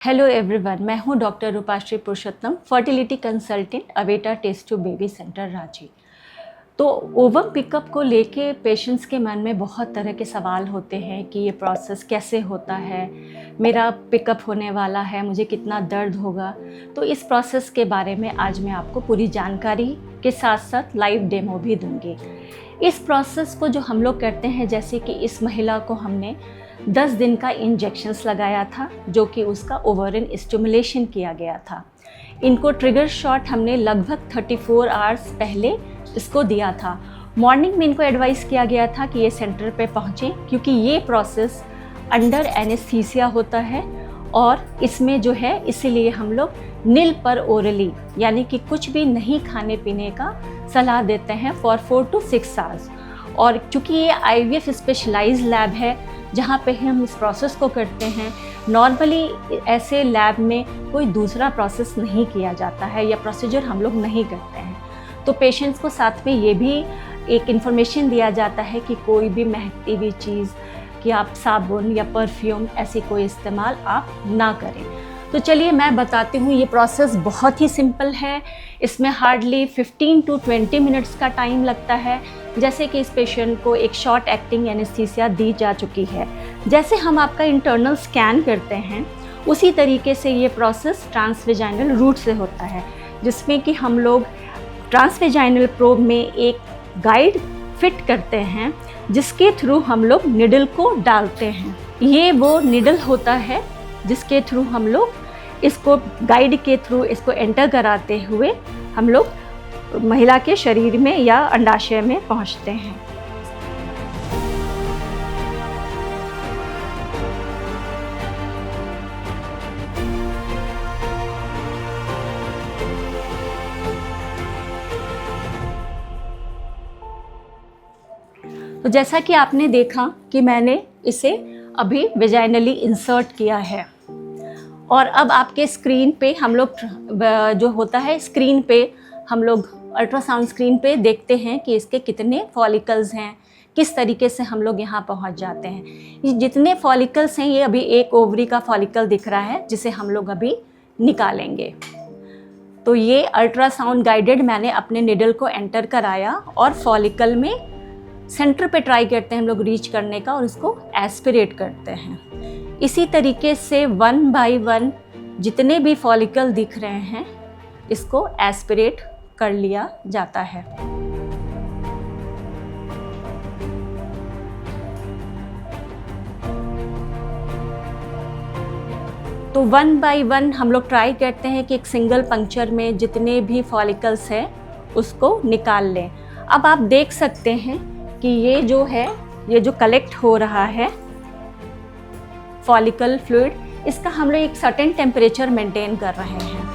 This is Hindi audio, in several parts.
हेलो एवरीवन, मैं हूं doctor Rupashree Purushottam, fertility consultant, Aveta test tube baby centre Ranchi. तो ओवम पिकअप को लेके पेशेंट्स के मन में बहुत तरह के सवाल होते हैं कि ये प्रोसेस कैसे होता है, मेरा पिकअप होने वाला है, मुझे कितना दर्द होगा। तो इस प्रोसेस के बारे में आज मैं आपको पूरी जानकारी के साथ साथ लाइव डेमो भी दूंगी। इस प्रोसेस को जो हम लोग करते हैं, जैसे कि इस महिला को हमने 10 दिन का इंजेक्शंस लगाया था, जो कि उसका ओवरिन स्टिमुलेशन किया गया था। इनको ट्रिगर शॉट हमने लगभग 34 आवर्स पहले इसको दिया था। मॉर्निंग में इनको एडवाइस किया गया था कि ये सेंटर पे पहुँचें, क्योंकि ये प्रोसेस अंडर एनेस्थीसिया होता है और इसमें जो है इसीलिए हम लोग नील पर ओरली यानी कि कुछ भी नहीं खाने पीने का सलाह देते हैं फॉर 4 to 6 आवर्स। और चूँकि ये IVF स्पेशलाइज्ड लैब है जहाँ पे हम इस प्रोसेस को करते हैं, नॉर्मली ऐसे लैब में कोई दूसरा प्रोसेस नहीं किया जाता है या प्रोसीजर हम लोग नहीं करते हैं। तो पेशेंट्स को साथ में ये भी एक इन्फॉर्मेशन दिया जाता है कि कोई भी महकती हुई चीज़ कि आप साबुन या परफ्यूम ऐसी कोई इस्तेमाल आप ना करें। तो चलिए मैं बताती हूँ, ये प्रोसेस बहुत ही सिंपल है। इसमें हार्डली 15 to 20 मिनट्स का टाइम लगता है। जैसे कि इस पेशेंट को एक शॉर्ट एक्टिंग एनेस्थीसिया दी जा चुकी है। जैसे हम आपका इंटरनल स्कैन करते हैं, उसी तरीके से ये प्रोसेस ट्रांसवेजाइनल रूट से होता है, जिसमें कि हम लोग ट्रांसवेजाइनल प्रोब में एक गाइड फिट करते हैं, जिसके थ्रू हम लोग निडल को डालते हैं। ये वो निडल होता है जिसके थ्रू हम लोग इसको गाइड के थ्रू इसको एंटर कराते हुए हम लोग महिला के शरीर में या अंडाशय में पहुंचते हैं। तो जैसा कि आपने देखा कि मैंने इसे अभी वेजाइनली इंसर्ट किया है और अब आपके स्क्रीन पे हम लोग जो होता है, स्क्रीन पे हम लोग अल्ट्रासाउंड स्क्रीन पे देखते हैं कि इसके कितने फॉलिकल्स हैं, किस तरीके से हम लोग यहाँ पहुँच जाते हैं। ये जितने फॉलिकल्स हैं, ये अभी एक ओवरी का फॉलिकल दिख रहा है जिसे हम लोग अभी निकालेंगे। तो ये अल्ट्रासाउंड गाइडेड मैंने अपने निडल को एंटर कराया और फॉलिकल में सेंटर पे ट्राई करते हैं हम लोग रीच करने का और इसको एस्पिरेट करते हैं। इसी तरीके से 1 by 1 जितने भी फॉलिकल दिख रहे हैं, इसको एस्पिरेट कर लिया जाता है। तो 1 by 1 हम लोग ट्राई करते हैं कि एक सिंगल पंक्चर में जितने भी फॉलिकल्स हैं उसको निकाल लें। अब आप देख सकते हैं कि ये जो है, ये जो कलेक्ट हो रहा है फॉलिकल फ्लूइड, इसका हम लोग एक सर्टेन टेम्परेचर मेंटेन कर रहे हैं।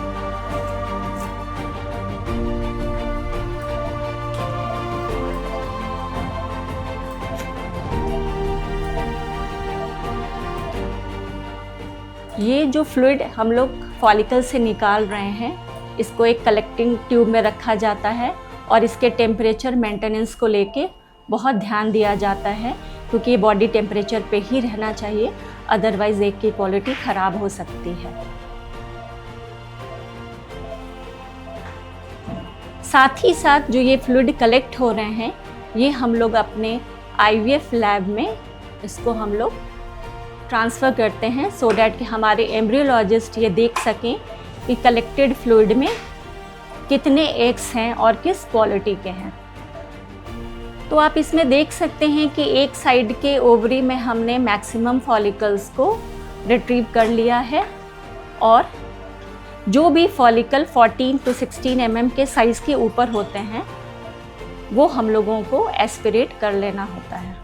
ये जो फ्लूइड हम लोग फॉलिकल से निकाल रहे हैं, इसको एक कलेक्टिंग ट्यूब में रखा जाता है और इसके टेम्परेचर मेंटेनेंस को लेके बहुत ध्यान दिया जाता है, क्योंकि ये बॉडी टेम्परेचर पे ही रहना चाहिए, अदरवाइज एक की क्वालिटी ख़राब हो सकती है। साथ ही साथ जो ये फ्लूइड कलेक्ट हो रहे हैं, ये हम लोग अपने IVF लैब में इसको हम लोग ट्रांसफ़र करते हैं, सो डैट कि हमारे एम्ब्रियोलॉजिस्ट ये देख सकें कि कलेक्टेड फ्लूइड में कितने एग्स हैं और किस क्वालिटी के हैं। तो आप इसमें देख सकते हैं कि एक साइड के ओवरी में हमने मैक्सिमम फॉलिकल्स को रिट्रीव कर लिया है और जो भी फॉलिकल 14 to 16 mm के साइज़ के ऊपर होते हैं, वो हम लोगों को एस्पिरेट कर लेना होता है।